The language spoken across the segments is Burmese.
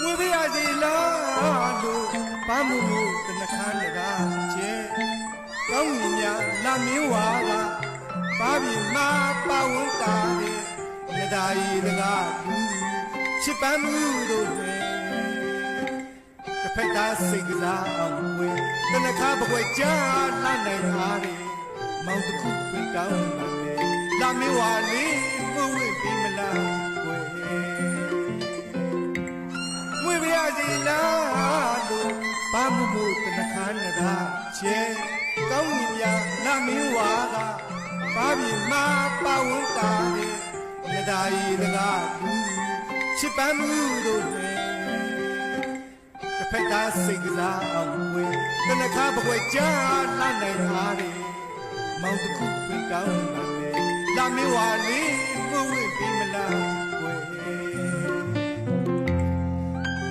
ငွေပြရစီလားလို့ဘာမို့တနခါတကားချဲကောင်းကြီးများလာမင်းဝါကဘာပြီးမှပါဝန်းတာလေမြတ်သားကြီးတကားဘူးချစ်ပန်းမှုတို့ပဲတစ်ဖက်သားစိတ်ကစားအောင်ဝဲတနခါဘွယ်ကြားလာနိုင်ပါလေမောင်တစ်ခုပင်တောင်းပါလေလာမင်းဝါလေးဘဝပြီးမလားဝဲငွေပြရစီလားလို့ဘာမို့တနခါနတာချဲကောင်းကြီးများလာမင်းဝါကဘာပြီးမှပါဝန်းတာလေမြတ်သားကြီးတကားဘူးချစ်ပန်းမှုတို့ပဲတစ်ဖက်သားစိတ်ကစားအောင်ဝဲတနခါဘွယ်ကြားလာနိုင်ပါလေမောင်တစ်ခုပင်တောင်းပါလေလာမင်းဝါလေးဘဝပြီးမလားဝဲ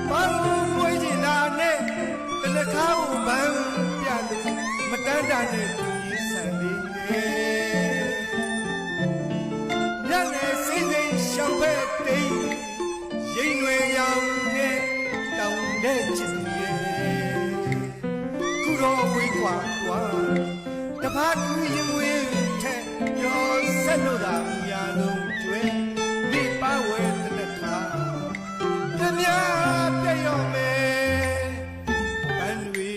ဘာလို့ဝဲချင်တာနဲ့တနခါကိုပန်းပြလို့မတန်းတာနဲ့သူကြီးဆန်လေးညနေစိမ့်စိမ့်ရှောက်ဖက်တိတ်ရိမ်ွယ်ရောင်နဲ့တောင်းတဲ့ချစ်သူရဲ့ခုတော့ဝေးกว่าတပတ်ကူရင်ဝေးထက်ရောဆက်လို့သာရာလုံးကျွဲမိပါဝဲတဲ့ခါတမပြည့်ရောမယ်ဘန်တွေ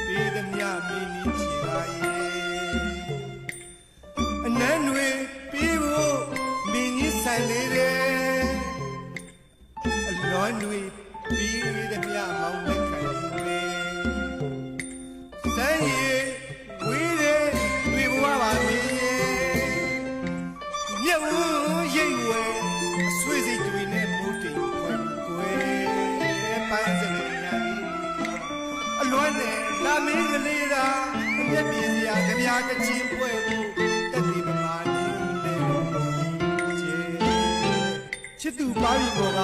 ပြီးသမျှမင်းကြီးချီပါရဲ့အနန်းတွေပြီးဖို့မင်းကြီးဆိုင်လေးတယ်အလွန်တွေပြီးသမျှမောင်းလက်ခံနေစမ်းရည်ဝေးတယ်တွေ့ဘဝပါမင်းမြတ်ဦးရိတ်ဝဲအဆွေးစိတ်တွေနဲ့မိုးတိမ်ခွဲကွယ်ပန်းစလေညာအလွန်နဲ့လာမင်းကလေးသာအမျက်ပြေစရာကြပြားကချင်းပွဲဖို့တက်ဒီပမာနေလေချစ်သူပါပြီဘောက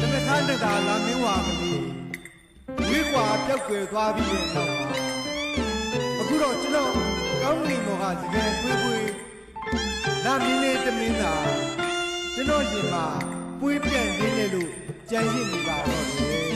တနခါတကာလာမင်းဝါကလေးဝေးကွာပြောက်ွယ်သွားပြီးတဲ့နောက်မှာအခုတော့ကျွန်တော်ကောင်းကင်ဘောကတကယ်ပွေးလာမင်းလေးတမင်းသာကျွန်တော်ရင်မှာပွေးပြန့်ရင်းနေလို့ကြံရစ်နေပါတော့တယ်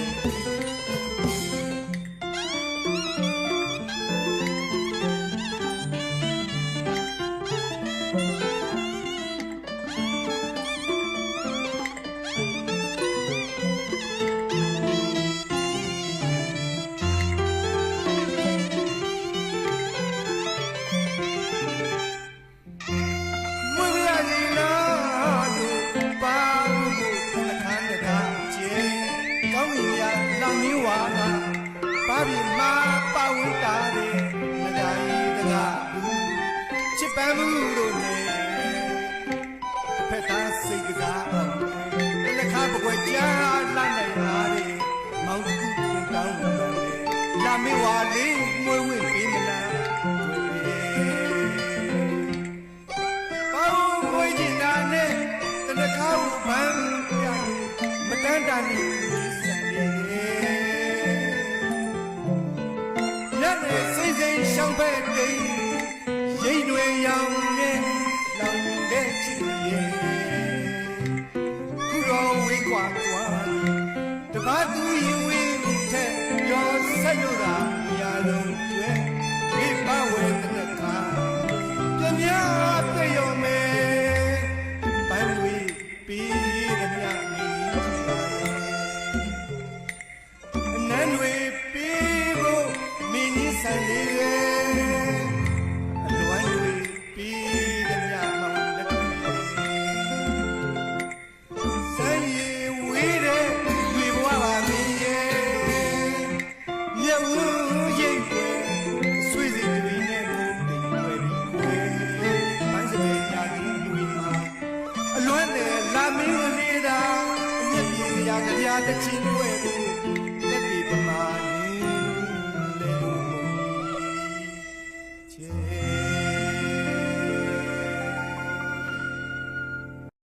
ဘာပြီးမှပါဝန်းတာတဲ့မတိုင်တကားဘူးချစ်ပန်းမှုတို့နဲ့တစ်ဖက်သားစိတ်ကစားအောင်တခါဘွယ်ကြားလာနိုင်ပါလေမောင်တစ်ခုပြင်တောင်းပါလေလာမေဝါလေးမွေးဝင့်ပေးမလားဘာလို့မွေးချင်တာနဲ့တခါကိုပန်းပြမတန်းတာနဲ့စံရည်စိတ်စိတ်ရှောင်ဖက်တိမ်ရိတ်တွေရောင်နဲ့လောင်တဲ့ချစ်ရဲ့ခုတော့ဝေးกว่าတပတ်သူရင်ဝေးထက်ရောဆက်လို့သာရာလုံးကျွဲမိဘဝဲတဲ့ခါပြမြပြည့်ရောမယ်ပန်းတွေပြီးတဲ့မြမီးအနန်းတွေပြီးဖို့မင်းကြီးဆိုင်လေးရဲ့အလွမ်းတွေပြီးတဲ့မြမောင်လက်ခံစမ်းရည်ဝေးတဲ့တွေ့ဘဝပါမင်းရဲ့မြတ်ဦးရိတ်ပဲဆွေးစိတ်တွေနဲ့ဘုံတိမ်ွယ်ပြီးခွေပန်းစပယ်ညာကြီးတွေမှာအလွမ်းနဲ့လာမင်းလေးသာအမျက်ပြေစရာကြပြားတစ်ချင်းွယ်ဖို့